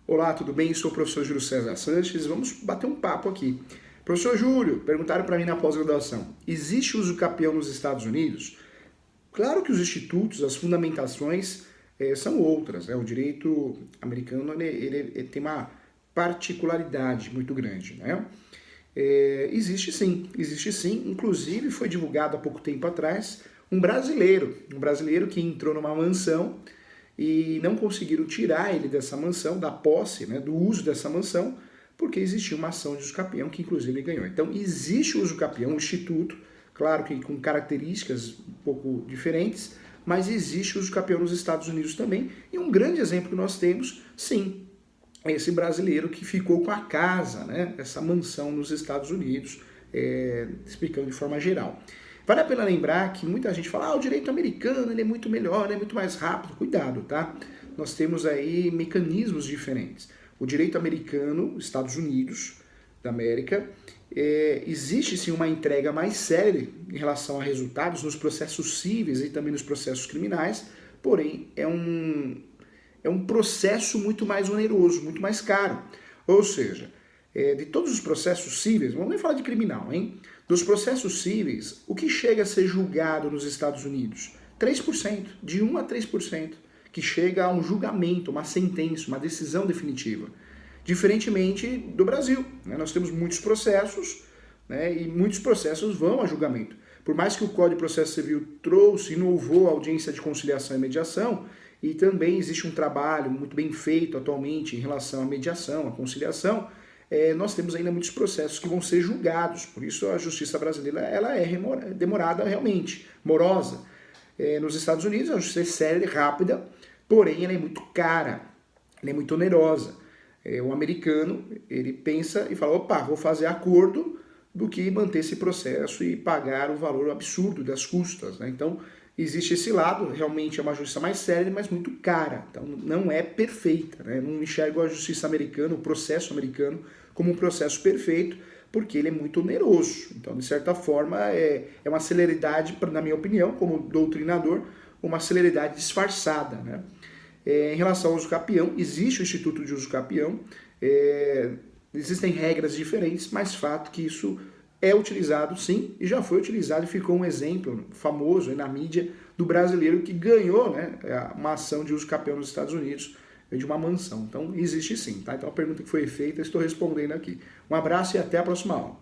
Olá, tudo bem? Sou o professor Júlio César Sanches. Vamos bater um papo aqui. Professor Júlio, perguntaram para mim na pós-graduação, existe uso capião nos Estados Unidos? Claro que os institutos, as fundamentações são outras, né? O direito americano ele tem uma particularidade muito grande, né? Existe sim. Inclusive foi divulgado há pouco tempo atrás um brasileiro que entrou numa mansão e não conseguiram tirar ele dessa mansão, da posse, né, do uso dessa mansão, porque existia uma ação de uso capião que inclusive ele ganhou. Então existe o uso capião, um instituto, claro que com características um pouco diferentes, mas existe o uso capião nos Estados Unidos também, e um grande exemplo que nós temos, sim, é esse brasileiro que ficou com a casa, né, essa mansão nos Estados Unidos, explicando de forma geral. Vale a pena lembrar que muita gente fala, o direito americano ele é muito melhor, ele é muito mais rápido. Cuidado, tá? Nós temos aí mecanismos diferentes. O direito americano, Estados Unidos da América, existe sim uma entrega mais séria em relação a resultados nos processos cíveis e também nos processos criminais, porém é um processo muito mais oneroso, muito mais caro. Ou seja, de todos os processos cíveis, vamos nem falar de criminal, hein? Dos processos cíveis, o que chega a ser julgado nos Estados Unidos? 3%, de 1 a 3%, que chega a um julgamento, uma sentença, uma decisão definitiva. Diferentemente do Brasil, né? Nós temos muitos processos, né? E muitos processos vão a julgamento. Por mais que o Código de Processo Civil trouxe, inovou a audiência de conciliação e mediação, e também existe um trabalho muito bem feito atualmente em relação à mediação, à conciliação, nós temos ainda muitos processos que vão ser julgados, por isso a justiça brasileira ela é demorada realmente, morosa. Nos Estados Unidos a justiça é séria e rápida, porém ela é muito cara, ela é muito onerosa. O americano, ele pensa e fala, opa, vou fazer acordo do que manter esse processo e pagar o valor absurdo das custas, né? Então, existe esse lado, realmente é uma justiça mais séria, mas muito cara. Então, não é perfeita, né? Não enxergo a justiça americana, o processo americano, como um processo perfeito, porque ele é muito oneroso. Então, de certa forma, é uma celeridade, na minha opinião, como doutrinador, uma celeridade disfarçada, né? Em relação ao uso capião, existe o Instituto de Uso Capião, existem regras diferentes, mas fato que isso é utilizado sim, e já foi utilizado e ficou um exemplo famoso na mídia do brasileiro que ganhou, né, uma ação de uso capião nos Estados Unidos de uma mansão. Então existe sim, tá? Então a pergunta que foi feita, eu estou respondendo aqui. Um abraço e até a próxima aula.